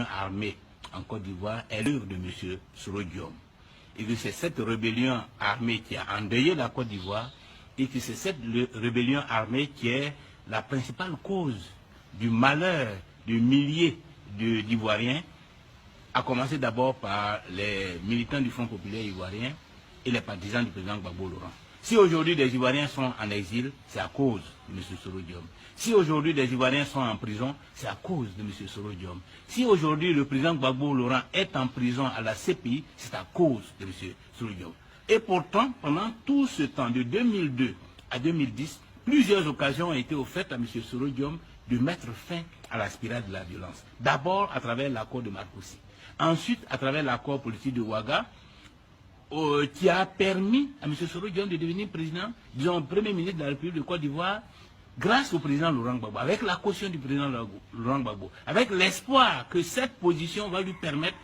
armée en Côte d'Ivoire est l'œuvre de M. Soro Diom. Et que c'est cette rébellion armée qui a endeuillé la Côte d'Ivoire et que c'est cette rébellion armée qui est la principale cause du malheur de milliers d'Ivoiriens, à commencer d'abord par les militants du Front populaire ivoirien et les partisans du président Gbagbo Laurent. Si aujourd'hui des Ivoiriens sont en exil, c'est à cause de M. Soro Diom. Si aujourd'hui des Ivoiriens sont en prison, c'est à cause de M. Soro Diom. Si aujourd'hui le président Gbagbo Laurent est en prison à la CPI, c'est à cause de M. Soro Diom. Et pourtant, pendant tout ce temps, de 2002 à 2010, plusieurs occasions ont été offertes à M. Soro Diom de mettre fin à la spirale de la violence. D'abord à travers l'accord de Marcoussis. Ensuite, à travers l'accord politique de Ouaga, qui a permis à M. Soro Diom de devenir président, disons, premier ministre de la République de Côte d'Ivoire, grâce au président Laurent Gbagbo, avec la caution du président Laurent Gbagbo, avec l'espoir que cette position va lui permettre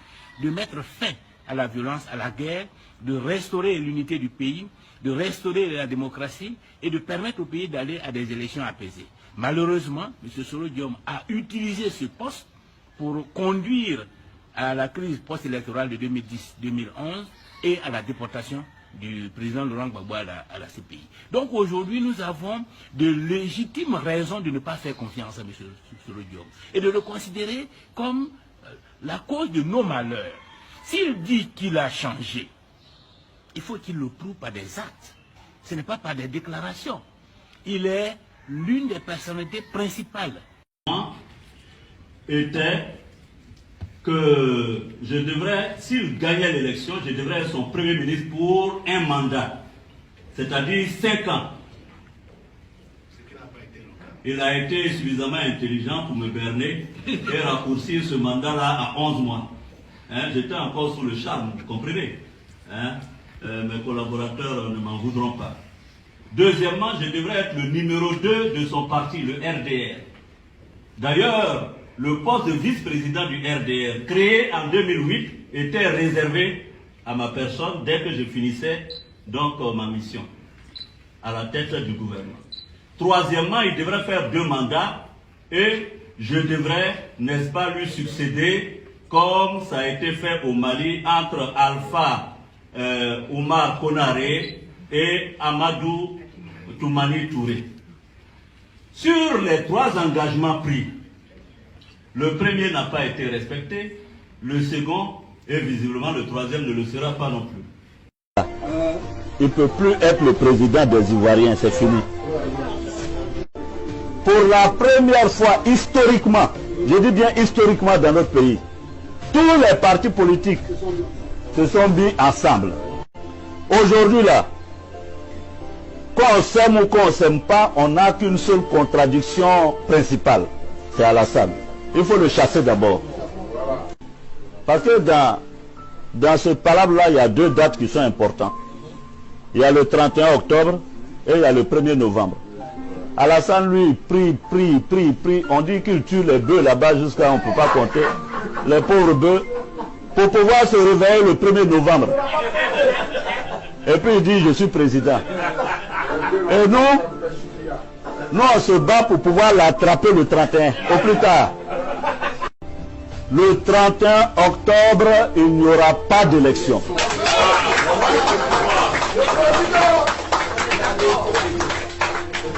de mettre fin à la violence, à la guerre, de restaurer l'unité du pays, de restaurer la démocratie et de permettre au pays d'aller à des élections apaisées. Malheureusement, M. Soro Diom a utilisé ce poste pour conduire à la crise post-électorale de 2010-2011 et à la déportation du président Laurent Gbagbo à la CPI. Donc aujourd'hui, nous avons de légitimes raisons de ne pas faire confiance à M. Soro Diom et de le considérer comme la cause de nos malheurs. S'il dit qu'il a changé, il faut qu'il le prouve par des actes. Ce n'est pas par des déclarations. Il est l'une des personnalités principales. Était que je devrais, s'il gagnait l'élection, je devrais être son premier ministre pour un mandat, c'est-à-dire 5 ans. Il a été suffisamment intelligent pour me berner et raccourcir ce mandat-là à 11 mois. Hein, j'étais encore sous le charme, vous comprenez, hein? Mes collaborateurs ne m'en voudront pas. Deuxièmement, je devrais être le numéro 2 de son parti, le RDR. D'ailleurs, le poste de vice-président du RDR, créé en 2008, était réservé à ma personne dès que je finissais donc ma mission à la tête du gouvernement. Troisièmement, il devrait faire 2 mandats et je devrais, n'est-ce pas, lui succéder comme ça a été fait au Mali entre Alpha Oumar Konaré et Amadou Toumani Touré. Sur les 3 engagements pris, le premier n'a pas été respecté, le second et visiblement le troisième ne le sera pas non plus. Il ne peut plus être le président des Ivoiriens, c'est fini. Pour la première fois historiquement, je dis bien historiquement dans notre pays, tous les partis politiques se sont mis ensemble. Aujourd'hui là, quand on s'aime ou qu'on ne s'aime pas, on n'a qu'une seule contradiction principale, c'est Alassane. Il faut le chasser d'abord. Parce que dans ce palabre-là, il y a 2 dates qui sont importantes. Il y a le 31 octobre et il y a le 1er novembre. Alassane, lui, prie. On dit qu'il tue les bœufs là-bas jusqu'à on ne peut pas compter. Les pauvres bœufs, pour pouvoir se réveiller le 1er novembre. Et puis il dit, je suis président. Et nous on se bat pour pouvoir l'attraper le 31, au plus tard. Le 31 octobre, il n'y aura pas d'élection.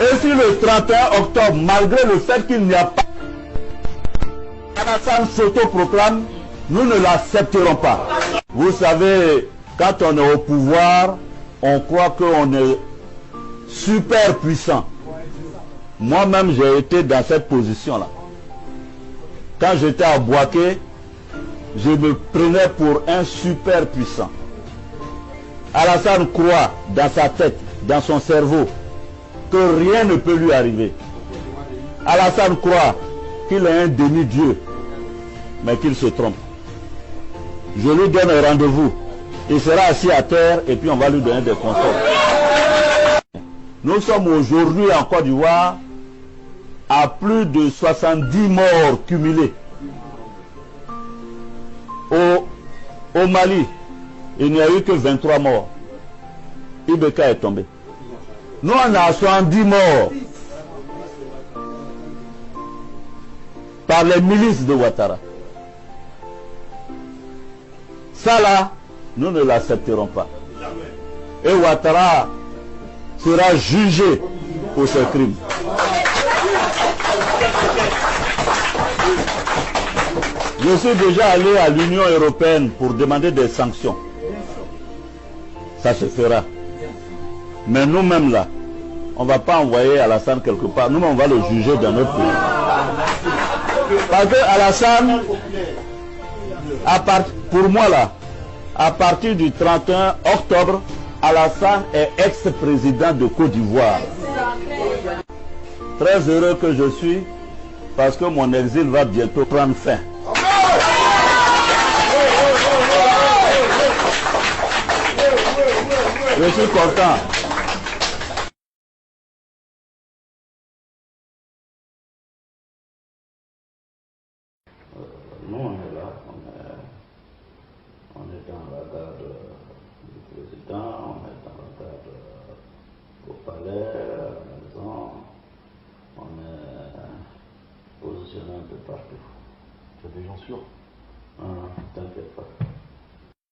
Et si le 31 octobre, malgré le fait qu'il n'y a pas, Alassane s'autoproclame, nous ne l'accepterons pas. Vous savez, quand on est au pouvoir, on croit qu'on est super puissant. Moi-même, j'ai été dans cette position-là. Quand j'étais à Bouaké, je me prenais pour un super puissant. Alassane croit dans sa tête, dans son cerveau, que rien ne peut lui arriver. Alassane croit qu'il est un demi-dieu, mais qu'il se trompe. Je lui donne un rendez-vous. Il sera assis à terre et puis on va lui donner des conseils. Nous sommes aujourd'hui en Côte d'Ivoire à plus de 70 morts cumulés. Au Mali, il n'y a eu que 23 morts. Ibeka est tombé. Nous, on a 70 morts par les milices de Ouattara. Ça là, nous ne l'accepterons pas. Et Ouattara sera jugé pour ses crimes. Je suis déjà allé à l'Union européenne pour demander des sanctions. Ça se fera. Mais nous-mêmes là, on ne va pas envoyer Alassane quelque part. Nous-mêmes, on va le juger dans notre pays. Parce que Alassane, pour moi là, à partir du 31 octobre, Alassane est ex-président de Côte d'Ivoire. Très heureux que je suis parce que mon exil va bientôt prendre fin. Je suis content. Nous, on est là, on est dans la garde du président, on est dans la garde au palais, à la maison, on est positionné un peu partout. Tu as des gens sûrs? T'inquiète pas.